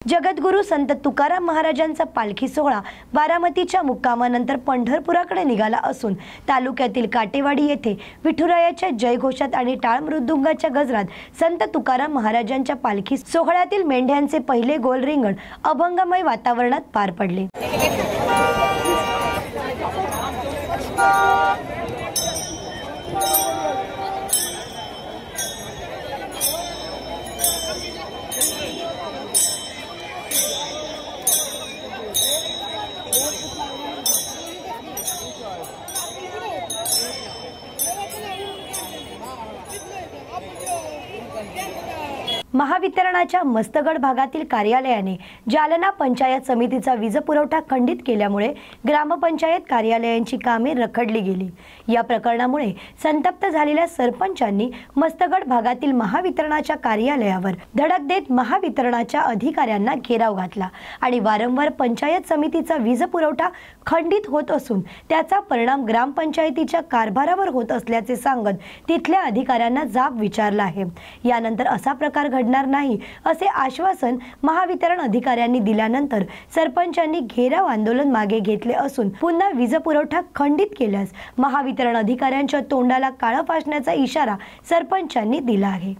जगद्गुरू संत तुकाराम महाराजांचा पालखी सोहळा बारामतीच्या मुक्कामानंतर पंढरपुराकडे निघाला असून तालुक्यातील काटेवाडी येथे विठुरायाच्या जयघोषात आणि टाळ मृदुंगाच्या गजरात संत तुकाराम महाराजांच्या पालखी सोहळ्यातील मेंढ्यांचे पहिले गोल रिंगण अभंगमय वातावरणात पार पडले। महावितरणाच्या मस्तगड भागातील कार्यालयाने जालना पंचायत समितीचा वीज पुरवठा खंडित केल्यामुळे ग्रामपंचायत कार्यालयांची कामे रखडली गेली। या प्रकरणामुळे संतप्त झालेल्या सरपंचांनी मस्तगड भागातील महावितरणाच्या कार्यालयावर धडक देत महावितरणाच्या अधिकाऱ्यांना घेराव घातला आणि वारंवार पंचायत समितीचा वीज पुरवठा खंडित होत असून त्याचा परिणाम ग्रामपंचायतीच्या कारभारावर होत असल्याचे सांगत तिथल्या अधिकाऱ्यांना जाब विचारला आहे। यानंतर असा प्रकार घडणार नाही असे आश्वासन महावितरण अधिकाऱ्यांनी दिल्यानंतर सरपंचांनी घेराव आंदोलन मागे घेतले असून पुन्हा वीज पुरवठा खंडित केल्यास महावितरण अधिकाऱ्यांच्या तोंडाला काळं फासण्याचा इशारा सरपंचांनी दिला आहे।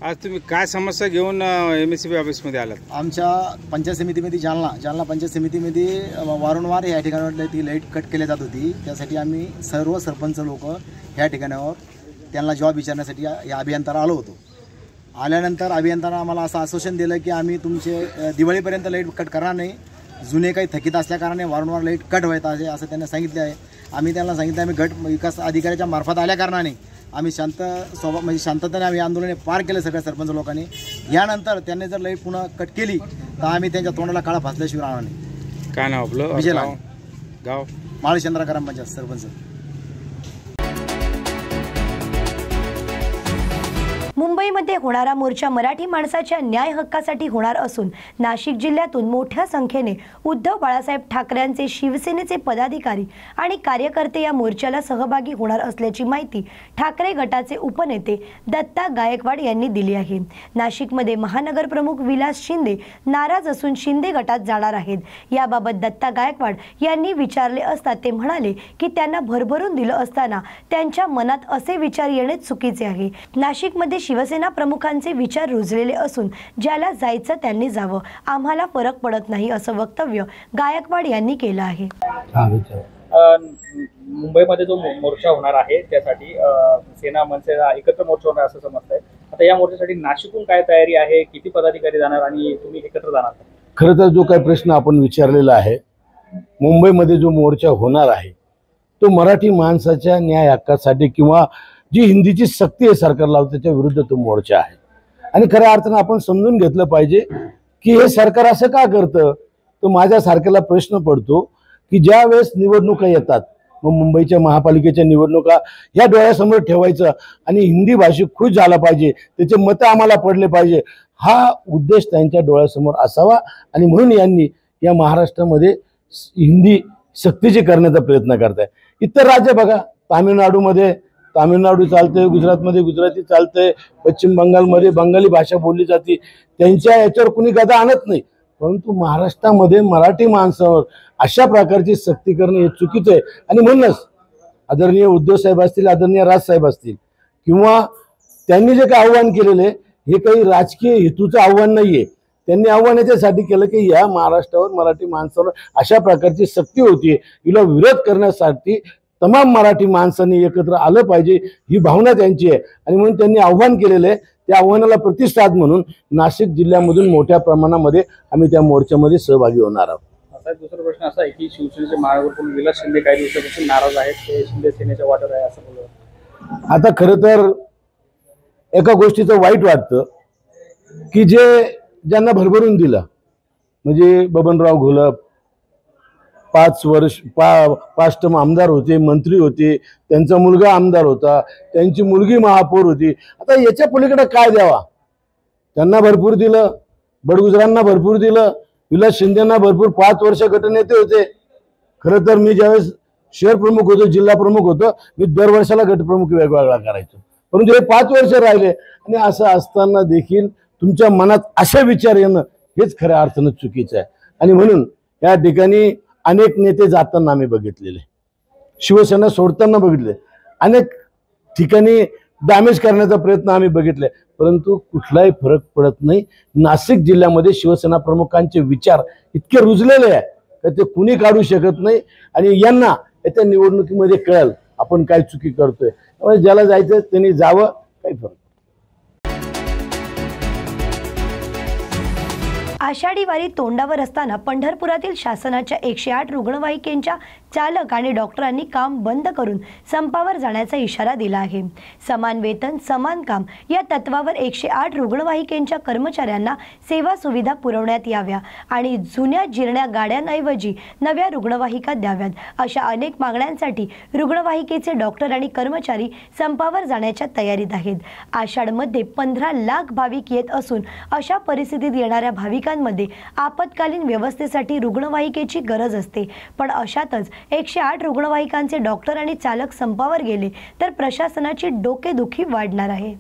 आज तुम्ही काय समस्या घेऊन एमएससीबी ऑफिस मध्ये आलात? आमच्या पंचायत समितीमध्ये जालना पंचायत समितीमध्ये वारंवार या ठिकाणावर ती लाईट कट केली जात होती। त्यासाठी आम्ही सर्व सरपंच लोक ह्या ठिकाणावर त्यांना जॉब विचारण्यासाठी या अभियंत्याला आलो होतो। आल्यानंतर अभियंत्यानं आम्हाला असं आश्वासन दिलं की आम्ही तुमचे दिवाळीपर्यंत लाईट कट करणार नाही, जुने काही थकीत असल्याकारणे वारंवार लाईट कट व्हायचं आहे असं त्यांना सांगितले आहे। आम्ही त्यांना सांगितलं आम्ही गट विकास अधिकाऱ्याच्या मार्फत आल्याकारणाने आम्ही शांततेने आम्ही आंदोलन पार केलं सगळ्या सरपंच लोकांनी। यानंतर त्यांनी जर लाईट पुन्हा कट केली तर आम्ही त्यांच्या तोंडाला काळा फासल्याशिवाय राहणार नाही। काय नाव आपलं? विजयलाल गाव माळचंद्रा ग्रामपंचायत सरपंच। मुंबईमध्ये होणारा मोर्चा मराठी माणसाच्या न्याय हक्कासाठी होणार असून नाशिक जिल्ह्यातून मोठ्या संख्येने उद्धव बाळासाहेब ठाकरेंचे शिवसेनेचे पदाधिकारी आणि कार्यकर्ते या मोर्चाला सहभागी होणार असल्याची माहिती ठाकरे गटाचे उपनेते दत्ता गायकवाड यांनी दिली आहे। नाशिकमध्ये महानगर प्रमुख विलास शिंदे नाराज असून शिंदे गटात जाणार आहेत। याबाबत दत्ता गायकवाड यांनी विचारले असता ते म्हणाले की त्यांना भरभरून दिलं असताना त्यांच्या मनात असे विचार येणे चुकीचे आहे। नाशिकमध्ये शिवसेना प्रमुखांचे विचार रुजलेले असून ज्याला जायचं त्यांनी जावं, आम्हाला फरक पडत नाही असं वक्तव्य गायकवाड यांनी केलं आहे। मुंबईमध्ये जो मोर्चा होणार आहे त्यासाठी सेना मनसेचा एकत्र मोर्चा होणार असं समजतंय। आता या मोर्चासाठी नाशिकहून काय तयारी आहे, किती पदाधिकारी जाणार आणि तुम्ही एकत्र जाणार? खरं तर जो काही प्रश्न आपण विचारलेला आहे, मुंबईमध्ये जो मोर्चा होणार आहे तो मराठी माणसाच्या न्याय हक्कासाठी किंवा जी हिंदीची सक्ती आहे सरकार लावते त्याच्या विरुद्ध तो मोर्चा आहे। आणि खऱ्या अर्थानं आपण समजून घेतलं पाहिजे की हे सरकार असं का करतं। तो माझ्यासारख्याला प्रश्न पडतो की ज्या वेळेस निवडणुका येतात, मग मुंबईच्या महापालिकेच्या निवडणुका या डोळ्यासमोर ठेवायचं आणि हिंदी भाषिक खुश झाला पाहिजे, त्याचे मतं आम्हाला पडले पाहिजे, हा उद्देश त्यांच्या डोळ्यासमोर असावा। आणि म्हणून यांनी या महाराष्ट्रामध्ये हिंदी सक्तीची करण्याचा प्रयत्न करताय। इतर राज्य बघा, तामिळनाडूमध्ये तामिळनाडू चालते, गुजरातमध्ये गुजराती चालते, पश्चिम बंगालमध्ये बंगाली भाषा बोलली जाते, त्यांच्या याच्यावर कुणी गदा आणत नाही। परंतु महाराष्ट्रामध्ये मराठी माणसावर अशा प्रकारची सक्ती करणे हे चुकीचं आहे। आणि म्हणूनच आदरणीय उद्धव साहेब असतील, आदरणीय राजसाहेब असतील किंवा त्यांनी जे काही आव्हान केलेले हे काही राजकीय हेतूचं आव्हान नाहीये। त्यांनी आव्हान याच्यासाठी केलं की या महाराष्ट्रावर मराठी माणसावर अशा प्रकारची सक्ती होती, हिला विरोध करण्यासाठी तमाम मराठी माणसांनी एकत्र आलं पाहिजे, ही भावना त्यांची आहे। आणि म्हणून त्यांनी आव्हान केलेलं आहे, त्या आव्हानाला प्रतिसाद म्हणून नाशिक जिल्ह्यामधून मोठ्या प्रमाणामध्ये आम्ही त्या मोर्चामध्ये सहभागी होणार आहोत। आता दुसरा प्रश्न असा आहे की शिवसेनेचे महानगर प्रमुख विलास शिंदे काही दिवसापासून नाराज आहेत, ते शिंदे सेनेच्या वाटेवर आहे असं बोलतात। आता खरं तर एका गोष्टीचं वाईट वाटतं की ज्यांना भरभरून दिलं, म्हणजे बबनराव घोलप 5 वर्ष 5 टर्म आमदार होते, मंत्री होते, त्यांचा मुलगा आमदार होता, त्यांची मुलगी महापौर होती, आता याच्या पलीकडे काय द्यावा? त्यांना भरपूर दिलं, बडगुजरांना भरपूर दिलं, विलास शिंदेंना भरपूर 5 वर्ष गटनेते होते। खरं तर मी ज्यावेळेस शहर प्रमुख होतो, जिल्हा प्रमुख होतो, मी दरवर्षाला गटप्रमुख वेगवेगळा करायचो, परंतु हे 5 वर्ष राहिले। आणि असं असताना देखील तुमच्या मनात असे विचार येणं हेच खऱ्या अर्थानं चुकीचं आहे. आणि म्हणून या ठिकाणी अनेक नेते जाताना आम्ही बघितलेले, शिवसेना सोडताना बघितले, अनेक ठिकाणी डॅमेज करण्याचा प्रयत्न आम्ही बघितले, परंतु कुठलाही फरक पडत नाही. नाशिक जिल्ह्यामध्ये शिवसेना प्रमुखांचे विचार इतके रुजलेले आहे तर ते कुणी काढू शकत नाही. आणि यांना येत्या निवडणुकीमध्ये कळेल आपण काय चुकी करतोय. त्यामुळे ज्याला जायचं त्यांनी जावं, काही फरक. आषाढी वारी तोंडावर असताना पंढरपुरातील शासनाच्या 108 रुग्णवाहिकेच्या चालक आणि डॉक्टरांनी काम बंद करून संपावर जाण्याचा इशारा दिला आहे. समान वेतन समान काम या तत्वावर 108 रुग्णवाहिकेच्या कर्मचाऱ्यांना सेवा सुविधा पुरवण्यात याव्या आणि जुन्या जिरण्या गाड्यांऐवजी नव्या रुग्णवाहिका द्याव्यात अशा अनेक मागण्यांसाठी रुग्णवाहिकेचे डॉक्टर आणि कर्मचारी संपावर जाण्याच्या तयारीत आहेत. आषाढमध्ये 15 लाख भाविक येत असून अशा परिस्थितीत येणाऱ्या भाविकांमध्ये आपत्कालीन व्यवस्थेसाठी रुग्णवाहिकेची गरज असते. पण अशातच 108 रुग्णवाहिकांचे डॉक्टर आणि चालक संपावर गेले तर प्रशासनाची डोकेदुखी वाढणार आहे.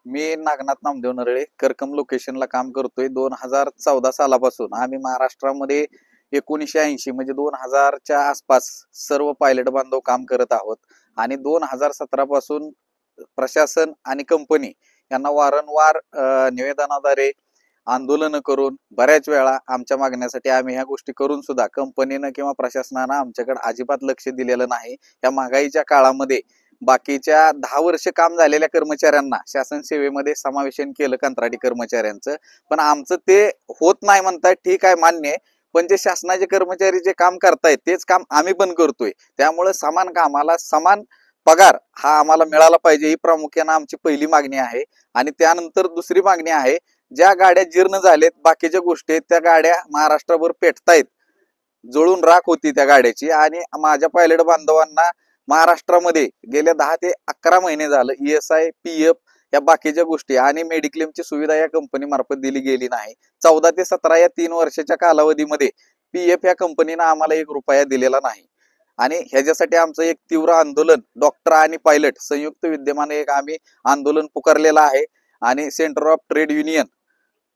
मी नागनाथ नामदेव नरळे करकम लोकेशनला काम करतोय. 2014 सालापासून आम्ही महाराष्ट्रामध्ये 1980 म्हणजे 2000च्या आसपास सर्व पायलट बांधव काम करत आहोत. आणि 2017 पासून प्रशासन आणि कंपनी यांना वारंवार निवेदनाद्वारे आंदोलन करून बऱ्याच वेळा आमच्या मागण्यासाठी आम्ही ह्या गोष्टी करून सुद्धा कंपनीनं किंवा प्रशासनानं आमच्याकडे अजिबात लक्ष दिलेलं नाही. या महागाईच्या काळामध्ये बाकीच्या 10 वर्ष काम झालेल्या कर्मचाऱ्यांना शासन सेवेमध्ये समावेशन केलं कंत्राटी कर्मचाऱ्यांचं, पण आमचं ते होत नाही म्हणतात. ठीक आहे, मान्य आहे, पण जे शासनाचे कर्मचारी जे काम करतायत तेच काम आम्ही पण करतोय. त्यामुळे समान कामाला समान पगार हा आम्हाला मिळाला पाहिजे ही प्रामुख्याने आमची पहिली मागणी आहे. आणि त्यानंतर दुसरी मागणी आहे, ज्या गाड्या जीर्ण झालेत बाकीच्या गोष्टी त्या गाड्या महाराष्ट्रभर पेटतायत, जळून राख होती त्या गाड्याची. आणि माझ्या पायलट बांधवांना महाराष्ट्रामध्ये गेल्या 10 ते 11 महिने झालं ESI PF या बाकीच्या गोष्टी आणि मेडिक्लेमची सुविधा या कंपनी मार्फत दिली गेली नाही. 14 ते 17 या 3 वर्षाच्या कालावधीमध्ये PF या कंपनीनं आम्हाला 1 रुपया दिलेला नाही. आणि ह्याच्यासाठी आमचं एक तीव्र आंदोलन डॉक्टर आणि पायलट संयुक्त विद्यमाने एक आम्ही आंदोलन पुकारलेलं आहे. आणि सेंटर ऑफ ट्रेड युनियन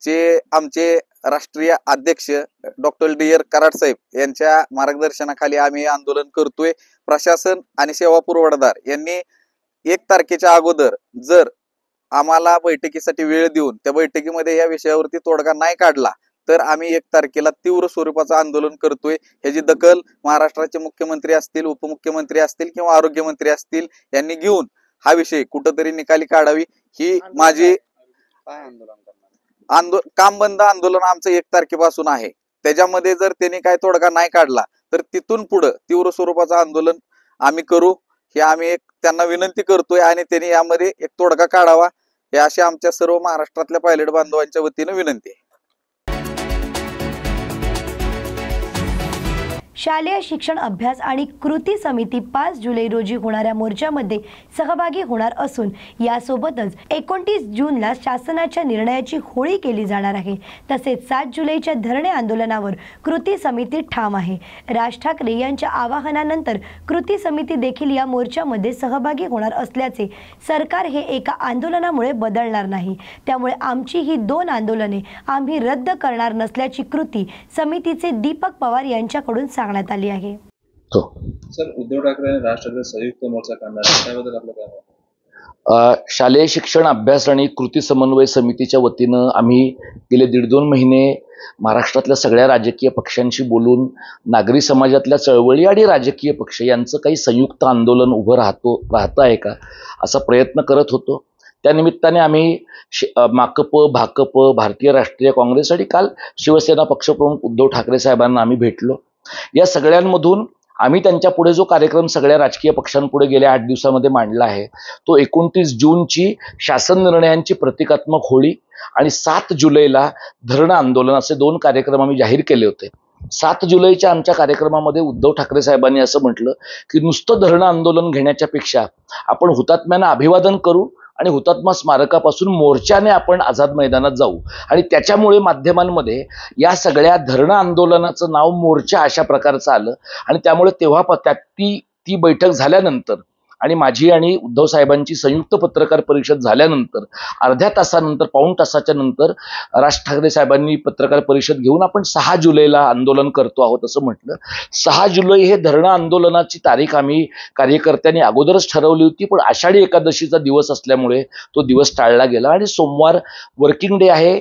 चे आमचे राष्ट्रीय अध्यक्ष डॉक्टर DR कराड साहेब यांच्या मार्गदर्शनाखाली आम्ही आंदोलन करतोय. प्रशासन आणि सेवा पुरवठादार यांनी 1 तारखेच्या अगोदर जर आम्हाला बैठकीसाठी वेळ देऊन त्या बैठकीमध्ये या विषयावरती तोडगा नाही काढला तर आम्ही 1 तारखेला तीव्र स्वरूपाचं आंदोलन करतोय. ह्याची दखल महाराष्ट्राचे मुख्यमंत्री असतील, उपमुख्यमंत्री असतील किंवा आरोग्यमंत्री असतील यांनी घेऊन हा विषय कुठंतरी निकाली काढावी ही माझी काम बंद आंदोलन आमचं 1 तारखेपासून आहे. त्याच्यामध्ये जर त्यांनी काय तोडगा नाही काढला तर तिथून पुढे तीव्र स्वरूपाचं आंदोलन आम्ही करू हे आम्ही एक त्यांना विनंती करतोय. आणि त्यांनी यामध्ये एक तोडगा काढावा हे अशी आमच्या सर्व महाराष्ट्रातल्या पायलट बांधवांच्या वतीने विनंती आहे. शालेय शिक्षण अभ्यास आणि कृती समिती 5 जुलै रोजी होणाऱ्या मोर्चामध्ये सहभागी होणार असून यासोबतच 29 जूनला शासनाच्या निर्णयाची होळी केली जाणार आहे. तसेच 7 जुलैच्या धरणे आंदोलनावर कृती समिती ठाम आहे. राज ठाकरे यांच्या आवाहनानंतर कृती समिती देखील या मोर्चामध्ये सहभागी होणार असल्याचे सरकार हे एका आंदोलनामुळे बदलणार नाही. त्यामुळे आमची ही 2 आंदोलने आम्ही रद्द करणार नसल्याची कृती समितीचे दीपक पवार यांच्याकडून सांगण्यात आली आहे. सर, उद्धव ठाकरे आणि राज ठाकरे संयुक्त मोर्चा काढणार आहे, त्याबद्दल आपलं काय मत? शालेय शिक्षण अभ्यास आणि कृती समन्वय समितीच्या वतीनं आम्ही गेले 1.5-2 महिने महाराष्ट्रातल्या सगळ्या राजकीय पक्षांशी बोलून नागरी समाजातल्या चळवळी आणि राजकीय पक्ष यांचं काही संयुक्त आंदोलन उभं राहतं आहे का असा प्रयत्न करत होतो. त्यानिमित्ताने आम्ही माकप, भाकप, भारतीय राष्ट्रीय काँग्रेस आणि काल शिवसेना पक्षप्रमुख उद्धव ठाकरे साहेबांना आम्ही भेटलो. या सगळ्यांमधून आम्ही त्यांच्या पुढे जो कार्यक्रम सगळ्या राजकीय पक्षांपुढे गेल्या 8 दिवसामध्ये मांडला आहे तो 29 जूनची शासन निर्णयांची प्रतिकात्मक होळी आणि 7 जुलैला धरणं आंदोलन असे 2 कार्यक्रम आम्ही जाहीर केले होते. 7 जुलैच्या आमच्या कार्यक्रमामध्ये उद्धव ठाकरे साहेबांनी असं म्हटलं की नुसतं धरणं आंदोलन घेण्याच्या पेक्षा आपण हुतात्म्यांना अभिवादन करू आणि हुतात्मा स्मारकापासून मोर्चाने आपण आझाद मैदानात जाऊ. आणि त्याच्यामुळे माध्यमांमध्ये या सगळ्या धरणं आंदोलनाचं नाव मोर्चा अशा प्रकारचं आलं. आणि त्यामुळे तेव्हा ती बैठक झाल्यानंतर आणि माझी आणि उद्धव साहेबांची संयुक्त पत्रकार परिषद झाल्यानंतर अर्ध्या तासानंतर, पाऊण तासाच्या नंतर राज ठाकरे साहेबांनी पत्रकार परिषद घेऊन आपण 6 जुलैला आंदोलन करतो आहोत असं म्हटलं. 6 जुलै हे धरणं आंदोलनाची तारीख आम्ही कार्यकर्त्यांनी अगोदरच ठरवली होती, पण आषाढी एकादशीचा दिवस असल्यामुळे तो दिवस टाळला गेला आणि सोमवार वर्किंग डे आहे,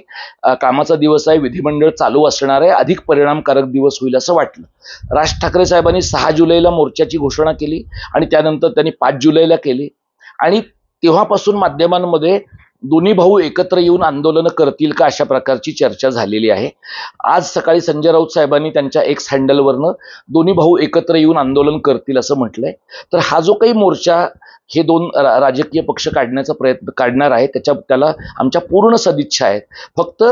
कामाचा दिवस आहे, विधिमंडळ चालू असणार आहे, अधिक परिणामकारक दिवस होईल असं वाटलं. राज ठाकरे साहेबांनी 6 जुलैला मोर्चाची घोषणा केली आणि त्यानंतर त्यांनी 5 जुलैला केली आणि तेव्हापासून माध्यमांमध्ये दोन्ही भाऊ एकत्र येऊन आंदोलनं करतील का अशा प्रकारची चर्चा झालेली आहे. आज सकाळी संजय राऊत साहेबांनी त्यांच्या एक्स हँडलवरनं दोन्ही भाऊ एकत्र येऊन आंदोलन करतील असं म्हटलंय. तर हा जो काही मोर्चा हे दोन राजकीय पक्ष काढण्याचा प्रयत्न काढणार आहे त्याला आमच्या पूर्ण सदिच्छा आहेत. फक्त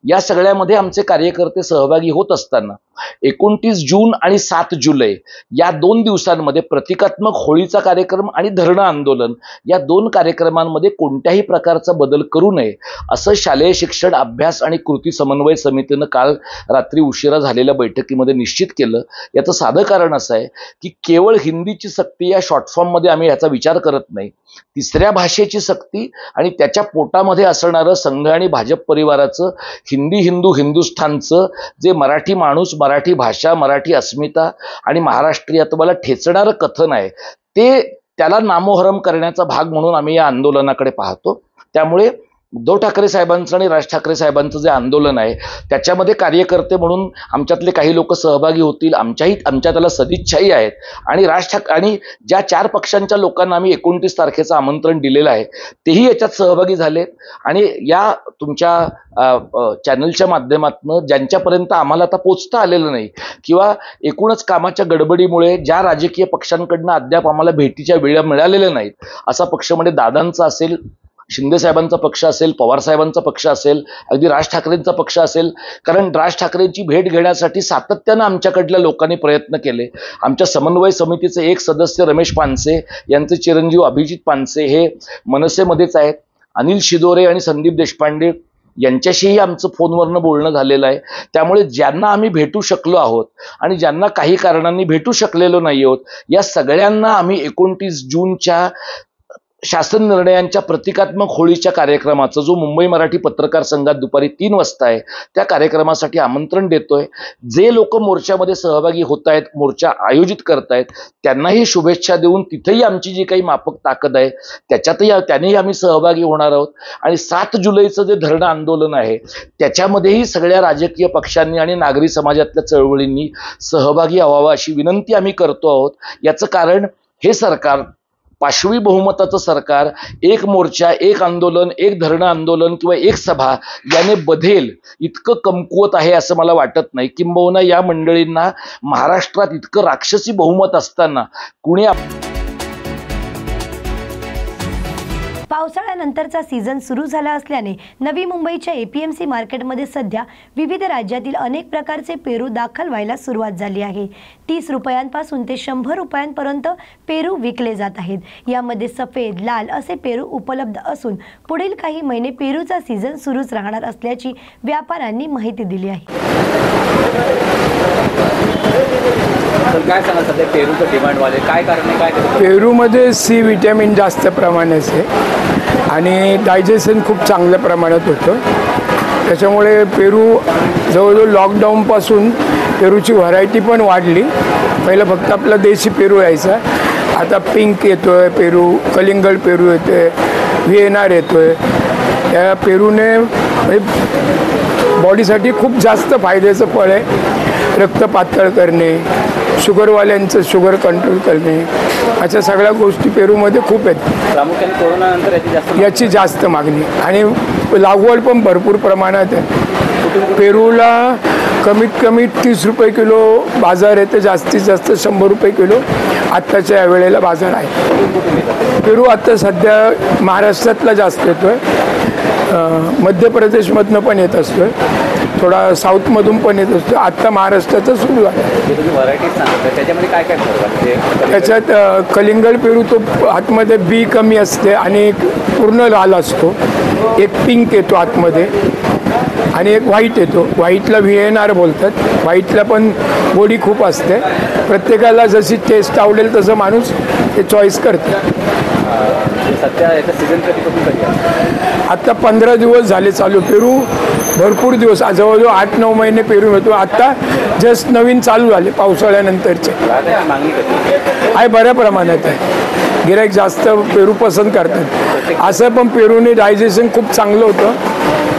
या सगळ्यामध्ये आमचे कार्यकर्ते सहभागी होत असताना 29 जून आणि 7 जुलै या 2 दिवसांमध्ये प्रतिकात्मक होळीचा कार्यक्रम आणि धरणं आंदोलन या 2 कार्यक्रमांमध्ये कोणत्याही प्रकारचा बदल करू नये असं शालेय शिक्षण अभ्यास आणि कृती समन्वय समितीनं काल रात्री उशिरा झालेल्या बैठकीमध्ये निश्चित केलं. याचं साधं कारण असं आहे की केवळ हिंदीची सक्ती या शॉर्ट फॉर्ममध्ये आम्ही याचा विचार करत नाही. तिसऱ्या भाषेची सक्ती आणि त्याच्या पोटामध्ये असणारं संघ आणि भाजप परिवाराचं हिंदी हिंदू हिंदुस्थानचं जे मराठी माणूस, मराठी भाषा, मराठी अस्मिता आणि महाराष्ट्रीयत्वाला ठेचणारं कथन आहे ते त्याला नामोहरम करण्याचा भाग म्हणून आम्ही या आंदोलनाकडे पाहतो. त्यामुळे उद्धव ठाकरे साहेबांचं आणि राज ठाकरे साहेबांचं जे आंदोलन आहे त्याच्यामध्ये कार्यकर्ते म्हणून आमच्यातले काही लोक सहभागी होतील, आमच्या त्याला सदिच्छाही आहेत आणि आणि ज्या 4 पक्षांच्या लोकांना आम्ही 29 तारखेचं आमंत्रण दिलेलं आहे तेही याच्यात सहभागी झालेत आणि या तुमच्या चॅनलच्या माध्यमातून ज्यांच्यापर्यंत आम्हाला आता पोचता आलेलं नाही किंवा एकूणच कामाच्या गडबडीमुळे ज्या राजकीय पक्षांकडनं अद्याप आम्हाला भेटीच्या वेळा मिळालेल्या नाहीत असा पक्ष म्हणजे दादांचा असेल, शिंदे साहेबांचा पक्ष असेल, पवार साहेबांचा पक्ष असेल, अगदी राज ठाकरेंचा पक्ष असेल, कारण राज ठाकरेंची भेट घेण्यासाठी सातत्यानं आमच्याकडल्या लोकांनी प्रयत्न केले. आमच्या समन्वय समितीचे एक सदस्य रमेश पानसे यांचे चिरंजीव अभिजित पानसे हे मनसेमध्येच आहेत. अनिल शिदोरे आणि संदीप देशपांडे यांच्याशीही आमचं फोनवरनं बोलणं झालेलं आहे. त्यामुळे ज्यांना आम्ही भेटू शकलो आहोत आणि ज्यांना काही कारणांनी भेटू शकलेलो नाही आहोत या सगळ्यांना आम्ही 29 जूनच्या शासन निर्णयांच्या प्रतिकात्मक होळीच्या कार्यक्रमाचं जो मुंबई मराठी पत्रकार संघात दुपारी 3 वाजता आहे त्या कार्यक्रमासाठी आमंत्रण देतोय. जे लोक मोर्चामध्ये सहभागी होत आहेत, मोर्चा आयोजित करतायत त्यांनाही शुभेच्छा देऊन तिथेही आमची जी काही माफक ताकद आहे त्यानेही आम्ही सहभागी होणार आहोत आणि 7 जुलैचं जे धरणं आंदोलन आहे त्याच्यामध्येही सगळ्या राजकीय पक्षांनी आणि नागरी समाजातल्या चळवळींनी सहभागी व्हावा अशी विनंती आम्ही करतो आहोत. याचं कारण हे सरकार पाशवी बहुमताचं सरकार एक मोर्चा, एक आंदोलन, एक धरणं आंदोलन किंवा एक सभा याने बधेल इतकं कमकुवत आहे असं मला वाटत नाही. किंबहुना या मंडळींना महाराष्ट्रात इतकं राक्षसी बहुमत असताना कुणी पावसाळ्यानंतरचा सीझन सुरू झाला असल्याने नवी मुंबईच्या APMC मार्केटमध्ये सध्या विविध राज्यातील अनेक प्रकारचे पेरू दाखल व्हायला सुरुवात झाली आहे. 30 रुपयांपासून ते 100 रुपयांपर्यंत पेरू विकले जात आहेत. यामध्ये सफेद, लाल असे पेरू उपलब्ध असून पुढील काही महिने पेरूचा सीझन सुरूच राहणार असल्याची व्यापाऱ्यांनी माहिती दिली आहे. काय सांगा सध्या पेरूचं डिमांड वाले काय कारण आहे, काय पेरूमध्ये C विटॅमिन जास्त प्रमाणात आहे आणि डायजेशन खूप चांगल्या प्रमाणात होतं. त्याच्यामुळे पेरू जवळजवळ लॉकडाऊनपासून पेरूची व्हरायटी पण वाढली. पहिलं फक्त आपला देशी पेरू यायचा, आता पिंक येतोय पेरू, कलिंगड पेरू येतोय, VNR येतोय. त्या पेरूने बॉडीसाठी खूप जास्त फायद्याचं फळ आहे. रक्त पातळ करणे, शुगरवाल्यांचं शुगर कंट्रोल करणे, अशा सगळ्या गोष्टी पेरूमध्ये खूप आहेत. प्रामुख्याने कोरोनानंतर याची जास्त मागणी आणि लागवड पण भरपूर प्रमाणात आहे. पेरूला कमीत कमी 30 रुपये किलो बाजार आहे, तर जास्तीत जास्त 100 रुपये किलो आत्ताच्या वेळेला बाजार आहे. पेरू आत्ता सध्या महाराष्ट्रातला जास्त येतोय, मध्य प्रदेशमधनं पण येत असतोय, थोडा साऊथमधून पण येत असतो. आत्ता महाराष्ट्राचं सुरू आहे. त्याच्यामध्ये काय काय त्याच्यात कलिंगड पेरू तो आतमध्ये बी कमी असते आणि पूर्ण लाल असतो. एक पिंक येतो आतमध्ये आणि एक व्हाईट येतो. व्हाईटला VNR बोलतात. व्हाईटला पण गोडी खूप असते. प्रत्येकाला जशी टेस्ट आवडेल तसं माणूस ते चॉईस करते. सध्या याचा सीझन कधीपासून कधी आहे? आत्ता 15 दिवस झाले चालू. पेरू भरपूर दिवस, जवळजवळ 8-9 महिने पेरू होतो. आत्ता जस्ट नवीन चालू झाले पावसाळ्यानंतरचे. मागणी कधी आहे बऱ्या प्रमाणात आहे. गिराईक जास्त पेरू पसंत करतात. असं पण पेरूने डायजेशन खूप चांगलं होतं,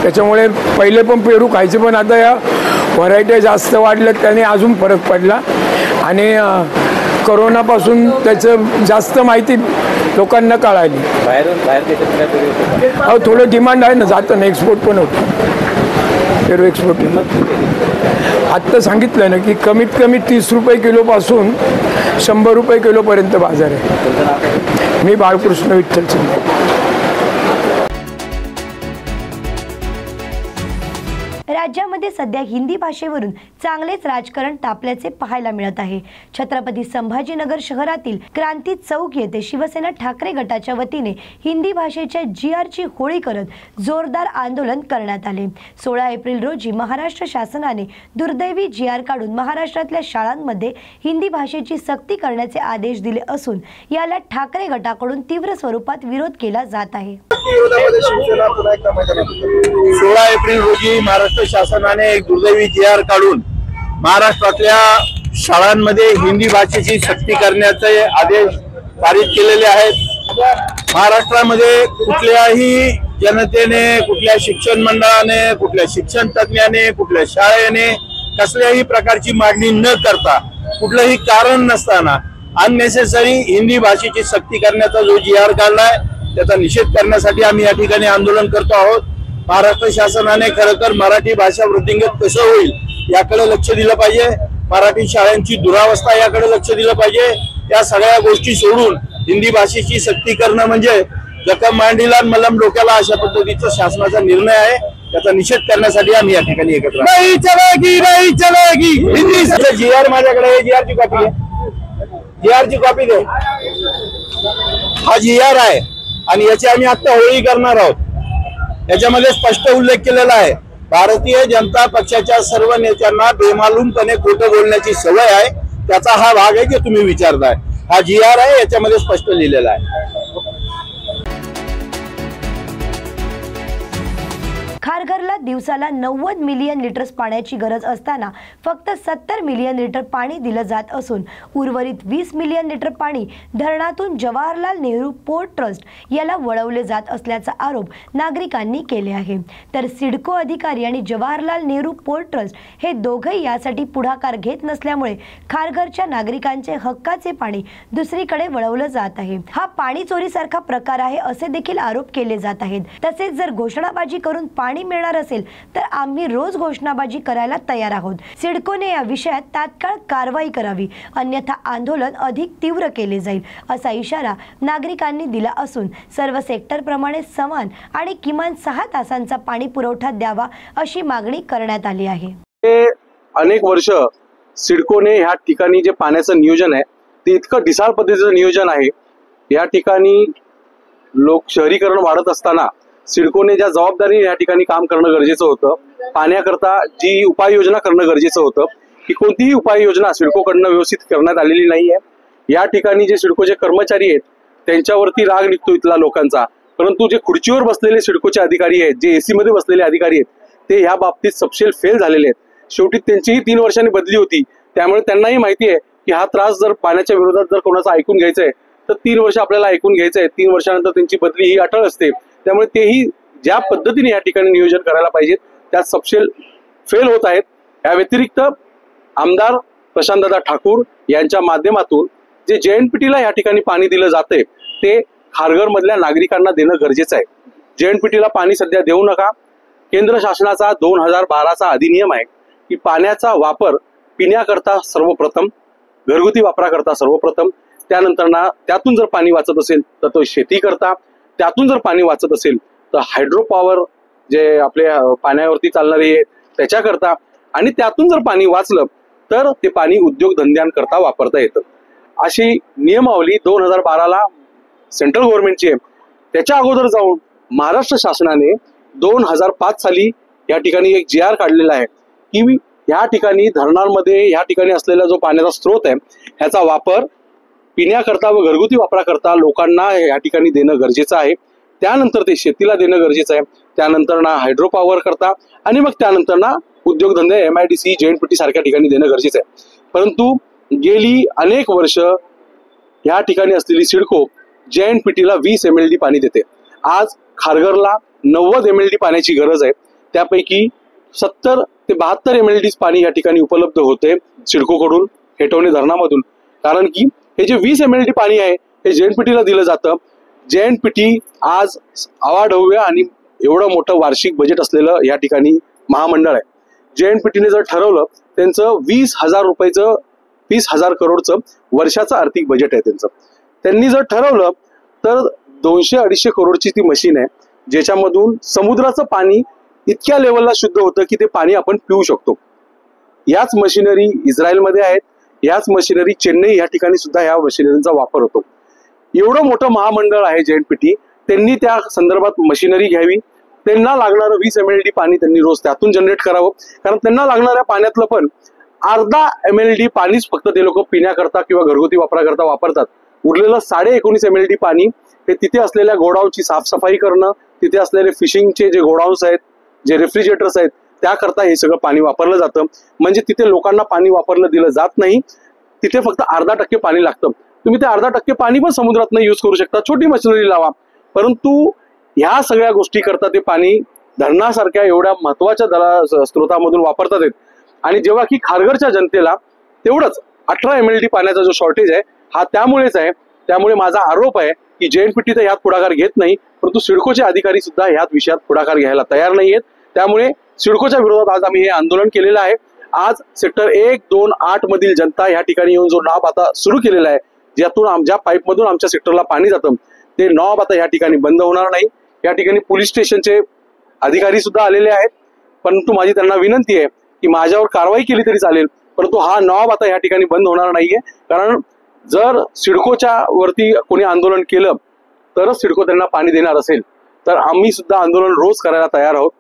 त्याच्यामुळे पहिले पण पेरू खायचे, पण आता या व्हरायट्या जास्त वाढल्यात त्याने अजून फरक पडला. आणि कोरोनापासून त्याचं जास्त माहिती लोकांना कळाली. बाहेर देशात पेरू होतो? हो, थोडं डिमांड आहे ना, जातं ना, एक्सपोर्ट पण होतं पेरू. एक्सपोर्ट आत्ता सांगितलं ना की कमीत कमी 30 रुपये किलोपासून 100 रुपये किलोपर्यंत बाजार आहे. मी बाळकृष्ण विठ्ठल शिंदे. राज्यामध्ये सध्या हिंदी भाषेवरून चांगलेच राजकारण तापल्याचे पाहायला मिळत आहे. छत्रपती संभाजीनगर शहरातील क्रांती चौक येथे शिवसेना ठाकरे गटाच्या वतीने हिंदी भाषेच्या GRची होळी करत जोरदार आंदोलन करण्यात आले. 16 एप्रिल रोजी महाराष्ट्र शासनाने दुर्दैवी GR काढून महाराष्ट्रातल्या शाळांमध्ये हिंदी भाषेची सक्ती करण्याचे आदेश दिले असून याला ठाकरे गटाकडून तीव्र स्वरूपात विरोध केला जात आहे. 16 एप्रिल रोजी महाराष्ट्र शासनाने एक दुर्दैवी GR काढून महाराष्ट्रातल्या शाळांमध्ये हिंदी भाषेची सक्ती करण्याचे आदेश पारित केलेले आहेत. महाराष्ट्रामध्ये कुठल्याही जनतेने, कुठल्या शिक्षण मंडळाने, कुठल्या शिक्षण तज्ञाने, कुठल्या शाळेने कसल्याही प्रकारची मागणी न करता, कुठलंही कारण नसताना अननेसेसरी हिंदी भाषेची सक्ती करण्याचा जो GR काढलाय त्याचा निषेध करण्यासाठी आम्ही या ठिकाणी आंदोलन करतो आहोत. महाराष्ट्र शासनाने खरंतर मराठी भाषा वृद्धिंगत कसं होईल याकडे लक्ष दिलं पाहिजे. मराठी शाळांची दुरावस्था याकडे लक्ष दिलं पाहिजे. या सगळ्या गोष्टी सोडून हिंदी भाषेची सक्ती करणं म्हणजे जखम मांडीला मलम डोक्याला अशा पद्धतीचा शासनाचा निर्णय आहे. त्याचा निषेध करण्यासाठी आम्ही या ठिकाणी एकत्र नाही चलेगी हिंदी GR माझ्याकडे आहे. GRची कॉपी आहे. GRची कॉपी दे. हा GR आहे आणि याची आम्ही आता होळी करणार आहोत. याच्यामध्ये स्पष्ट उल्लेख केलेला आहे, भारतीय जनता पक्षाच्या सर्व नेत्यांना बेमालूमपणे खोटं बोलण्याची सवय आहे. त्याचा हा भाग आहे की तुम्ही विचारताय. हा GR आहे, याच्यामध्ये स्पष्ट लिहिलेला आहे. खारघरला दिवसाला 90 मिलियन लिटर पाण्याची गरज असताना फक्त 70 मिलियन लिटर पाणी दिलं जात असून उर्वरित 20 मिलियन लिटर पाणी धरणातून जवाहरलाल नेहरू पोर्ट ट्रस्ट याला वळवले जात असल्याचा आरोप नागरिकांनी केले आहे. तर सिडको अधिकारी आणि जवाहरलाल नेहरू पोर्ट ट्रस्ट हे दोघेही यासाठी पुढाकार घेत नसल्यामुळे खारघरच्या नागरिकांचे हक्काचे पाणी दुसरीकडे वळवलं जात आहे. हा पाणी चोरीसारखा प्रकार आहे असे देखील आरोप केले जात आहेत. तसेच जर घोषणाबाजी करून पाणी मिळणार असेल तर आम्ही रोज घोषणाबाजी करायला तयार आहोत. सिडकोने या विषयात तात्काळ कारवाई करावी, अन्यथा आंदोलन अधिक तीव्र केले जाईल असा इशारा नागरिकांनी दिला असून सर्व सेक्टर प्रमाणे समान आणि किमान 6 तासांचा पाणी पुरवठा द्यावा अशी मागणी करण्यात आली आहे. अनेक वर्ष सिडकोने ह्या ठिकाणी जे पाण्याचं नियोजन आहे ते इतकं ढिसाळ पद्धतीचं नियोजन आहे. या ठिकाणी शहरीकरण वाढत असताना सिडकोने ज्या जबाबदारी या ठिकाणी काम करणं गरजेचं होतं, पाण्याकरता जी उपाययोजना करणं गरजेचं होतं, ही कोणतीही उपाययोजना सिडकोकडनं व्यवस्थित करण्यात आलेली नाहीये. या ठिकाणी जे सिडकोचे कर्मचारी आहेत त्यांच्यावरती राग निघतो इथला लोकांचा, परंतु जे खुर्चीवर बसलेले सिडकोचे अधिकारी आहेत, जे AC मध्ये बसलेले अधिकारी आहेत, ते ह्या बाबतीत सपशेल फेल झालेले आहेत. शेवटी त्यांचीही 3 वर्षांनी बदली होती, त्यामुळे त्यांनाही माहिती आहे की हा त्रास जर पाण्याच्या विरोधात जर कोणाचा ऐकून घ्यायचा आहे तर 3 वर्ष आपल्याला ऐकून घ्यायचं आहे. 3 वर्षानंतर त्यांची बदली ही अटळ असते. त्यामुळे तेही ज्या पद्धतीने या ठिकाणी नियोजन करायला पाहिजेत त्यात सपशेल फेल होत आहेत. या व्यतिरिक्त आमदार प्रशांतदादा ठाकूर यांच्या माध्यमातून जे JNPTला या ठिकाणी पाणी दिलं जाते ते खारघर मधल्या नागरिकांना देणं गरजेचं आहे. JNPTला पाणी सध्या देऊ नका. केंद्र शासनाचा 2012चा अधिनियम आहे की पाण्याचा वापर पिण्याकरता सर्वप्रथम, घरगुती वापराकरता सर्वप्रथम, त्यानंतर त्यातून जर पाणी वाचत असेल तर तो शेती करता, त्यातून जर पाणी वाचत असेल तर हायड्रो पॉवर जे आपल्या पाण्यावरती चालणारे त्याच्याकरता, आणि त्यातून जर पाणी वाचलं तर ते पाणी उद्योगधंद्यांकरता वापरता येतं. अशी नियमावली 2012ला सेंट्रल गव्हर्नमेंटची आहे. त्याच्या अगोदर जाऊन महाराष्ट्र शासनाने 2005 साली या ठिकाणी एक GR काढलेला आहे की या ठिकाणी धरणांमध्ये या ठिकाणी असलेला जो पाण्याचा स्रोत आहे ह्याचा वापर पिण्याकरता व घरगुती वापराकरता लोकांना या ठिकाणी देणं गरजेचं आहे. त्यानंतर ते शेतीला देणं गरजेचं आहे. त्यानंतर ना हायड्रो पॉवर करता आणि मग त्यानंतर ना उद्योगधंदे MIDC JNPT सारख्या ठिकाणी देणं गरजेचं आहे. परंतु गेली अनेक वर्ष या ठिकाणी असलेली सिडको JNPTला 20 MLD पाणी देते. आज खारघरला 90 MLD पाण्याची गरज आहे. त्यापैकी 70 ते 72 MLD पाणी या ठिकाणी उपलब्ध होते सिडकोकडून हेटवणे धरणामधून. कारण की हे जे 20 MLD पाणी आहे हे JNPTला दिलं जातं. JNPT आज अवाढव्य आणि एवढं मोठं वार्षिक बजेट असलेलं या ठिकाणी महामंडळ आहे. JNPTने जर ठरवलं त्यांचं 20,000 करोडचं वर्षाचं आर्थिक बजेट आहे त्यांचं. त्यांनी जर ठरवलं तर 200-250 करोडची ती मशीन आहे ज्याच्यामधून समुद्राचं पाणी इतक्या लेवलला शुद्ध होतं की ते पाणी आपण पिऊ शकतो. याच मशिनरी इस्रायलमध्ये आहेत. याच मशिनरी चेन्नई या ठिकाणी सुद्धा या मशिनरीचा वापर होतो. एवढं मोठं महामंडळ आहे JNPT. त्यांनी त्या संदर्भात मशिनरी घ्यावी. त्यांना लागणारं 20 MLD पाणी त्यांनी रोज त्यातून जनरेट करावं. कारण त्यांना लागणाऱ्या पाण्यातलं पण अर्धा MLD पाणीच फक्त ते लोक पिण्याकरता किंवा घरगुती वापराकरता वापरतात. उरलेलं 19.5 MLD पाणी हे तिथे असलेल्या गोडाऊनची साफसफाई करणं, तिथे असलेले फिशिंगचे जे गोडाऊन्स आहेत, जे रेफ्रिजरेटर्स आहेत त्याकरता हे सगळं पाणी वापरलं जातं. म्हणजे तिथे लोकांना पाणी वापरलं दिलं जात नाही. तिथे फक्त 0.5% पाणी लागतं. तुम्ही ते 0.5% पाणी पण समुद्रातनं यूज करू शकता. छोटी मशिनरी लावा. परंतु ह्या सगळ्या गोष्टी करता ते पाणी धरणासारख्या एवढ्या महत्वाच्या स्रोतामधून वापरतात आहेत. आणि जेव्हा की खारघरच्या जनतेला तेवढंच 18 MLD पाण्याचा जो शॉर्टेज आहे हा त्यामुळेच आहे. त्यामुळे माझा आरोप आहे की JNPT तर यात पुढाकार घेत नाही, परंतु सिडकोचे अधिकारी सुद्धा यात विषयात पुढाकार घ्यायला तयार नाहीयेत. त्यामुळे सिडकोच्या विरोधात आज आम्ही हे आंदोलन केलेलं आहे. आज सेक्टर 1, 2, 8 मधील जनता या ठिकाणी येऊन जो नॉब आता सुरू केलेला आहे, ज्यातून ज्या पाईपमधून आमच्या सेक्टरला पाणी जातं ते नॉब आता या ठिकाणी बंद होणार नाही. या ठिकाणी पोलीस स्टेशनचे अधिकारी सुद्धा आलेले आहेत. परंतु माझी त्यांना विनंती आहे की माझ्यावर कारवाई केली तरी चालेल, परंतु हा नॉब आता या ठिकाणी बंद होणार नाहीये. कारण जर सिडकोच्या वरती कोणी आंदोलन केलं तरच सिडको त्यांना पाणी देणार असेल तर आम्ही सुद्धा आंदोलन रोज करायला तयार आहोत.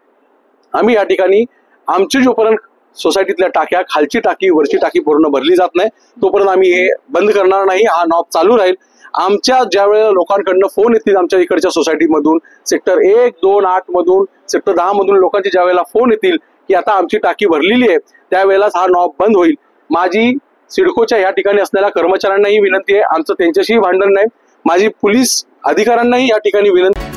आम्ही या ठिकाणी आमची जोपर्यंत सोसायटीतल्या टाक्या, खालची टाकी वरची टाकी पूर्ण भरली जात नाही तोपर्यंत आम्ही हे बंद करणार नाही. हा नॉब चालू राहील. आमच्या ज्या वेळेला लोकांकडनं फोन येतील आमच्या इकडच्या सोसायटीमधून, सेक्टर 1, 2, 8 मधून, सेक्टर 10 मधून लोकांचे ज्या वेळेला फोन येतील की आता आमची टाकी भरलेली आहे, त्यावेळेलाच हा नॉब बंद होईल. माझी सिडकोच्या या ठिकाणी असलेल्या कर्मचाऱ्यांनाही विनंती आहे, आमचं त्यांच्याशीही भांडण नाही, माझी पोलीस अधिकाऱ्यांनाही या ठिकाणी विनंती.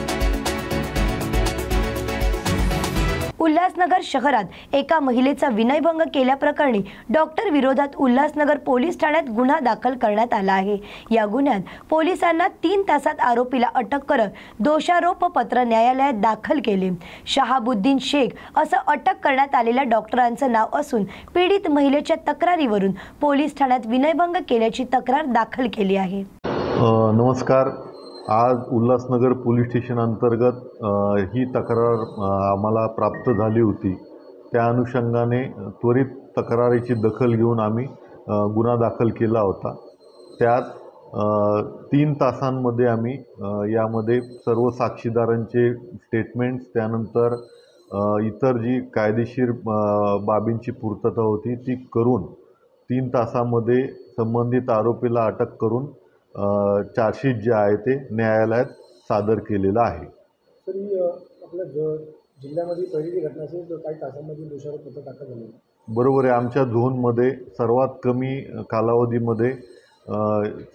उल्हासनगर शहरात एका महिलेचा विनयभंग केल्याप्रकरणी डॉक्टर विरोधात उल्हासनगर पोलीस ठाण्यात गुन्हा दाखल करण्यात आला आहे. या गुन्ह्यात पोलिसांना 3 तासात आरोपीला अटक करत दोषारोप पत्र न्यायालयात दाखल केले. शहाबुद्दीन शेख असं अटक करण्यात आलेल्या डॉक्टरांचं नाव असून पीडित महिलेच्या तक्रारीवरून पोलीस ठाण्यात विनयभंग केल्याची तक्रार दाखल केली आहे. नमस्कार. आज उल्हासनगर पोलीस स्टेशन अंतर्गत ही तक्रार आम्हाला प्राप्त झाली होती. त्या अनुषंगाने त्वरित तक्रारीची दखल घेऊन आम्ही गुन्हा दाखल केला होता. त्यात 3 तासांमध्ये आम्ही यामध्ये सर्व साक्षीदारांचे स्टेटमेंट्स, त्यानंतर इतर जी कायदेशीर बाबींची पूर्तता होती ती करून 3 तासामध्ये संबंधित आरोपीला अटक करून चार्जशीट जे आहे ते न्यायालयात सादर केलेलं आहे. तरी आपल्या जिल्ह्यामध्ये पहिली जी घटना असेल तर काही तासांमध्ये दोषारोप पत्र दाखल झाले. बरोबर आहे. आमच्या झोनमध्ये सर्वात कमी कालावधीमध्ये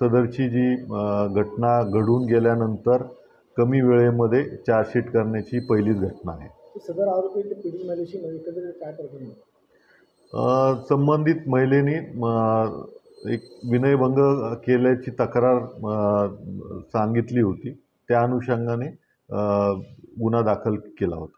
सदरची जी घटना घडून गेल्यानंतर कमी वेळेमध्ये चार्जशीट करण्याची पहिलीच घटना आहे. सदर आरोपी पीडित महिलेशी एकत्रित काय प्रकरण? संबंधित महिलेने एक विनयभंग केल्याची तक्रार सांगितली होती. त्या अनुषंगाने गुन्हा दाखल केला होता.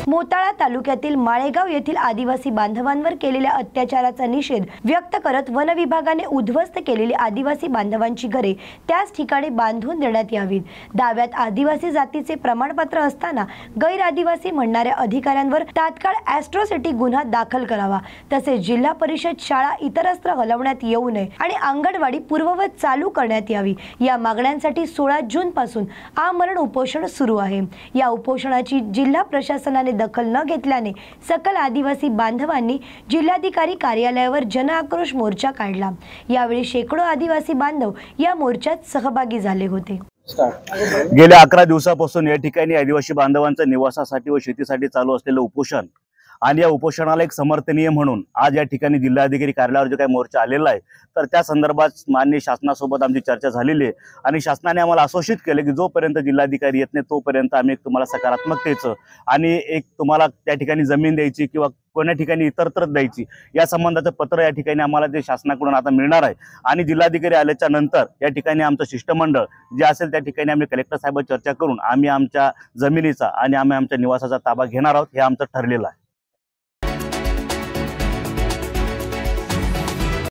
मोताळा तालुक्यातील माळेगाव येथील आदिवासी बांधवांवर केलेल्या अत्याचाराचा निषेध व्यक्त करत वन विभागाने उद्ध्वस्त केलेली आदिवासी बांधवांची घरे त्याच ठिकाणी बांधून देण्यात यावीत। दाव्यात आदिवासी जातीचे प्रमाणपत्र असताना गैर आदिवासी म्हणणाऱ्या अधिकाऱ्यांवर तात्काळ ॲट्रॉसिटी गुन्हा दाखल करावा, तसेच जिल्हा परिषद शाळा इतरत्र हलवण्यात येऊ नये आणि अंगणवाडी पूर्ववत चालू करण्यात यावी। या मागण्यांसाठी 16 जून पासून आमरण उपोषण सुरू आहे। या उपोषणाची जिल्हा प्रशासनाने दखल न घेतल्याने सकल आदिवासी बांधवांनी जिल्हाधिकारी कार्यालयावर जनआक्रोश मोर्चा काढला। यावेळी शेकडो आदिवासी बांधव या मोर्चात सहभागी झाले होते। गेल्या 11 दिवसापासून या ठिकाणी आदिवासी बांधवांच्या निवासासाठी व शेतीसाठी चालू असलेलं उपोषण आणि या उपोषणाला एक समर्थनीय म्हणून आज या ठिकाणी जिल्हाधिकारी कार्यालयावर जो काही मोर्चा आलेला आहे, तर त्या संदर्भात माननीय शासनासोबत आमची चर्चा झालेली आहे आणि शासनाने आम्हाला आश्वासित केले की जोपर्यंत जिल्हाधिकारी येत नाही तोपर्यंत आम्ही तुम्हाला सकारात्मकतेचं आणि एक तुम्हाला त्या ठिकाणी जमीन द्यायची किंवा कोण्या ठिकाणी इतरत्र द्यायची या संबंधाचं पत्र या ठिकाणी आम्हाला ते शासनाकडून आता मिळणार आहे आणि जिल्हाधिकारी आल्याच्या नंतर या ठिकाणी आमचं शिष्टमंडळ जे असेल त्या ठिकाणी आम्ही कलेक्टर साहेब चर्चा करून आम्ही आमच्या जमिनीचा आणि आम्ही आमच्या निवासाचा ताबा घेणार आहोत, हे आमचं ठरलेलं आहे।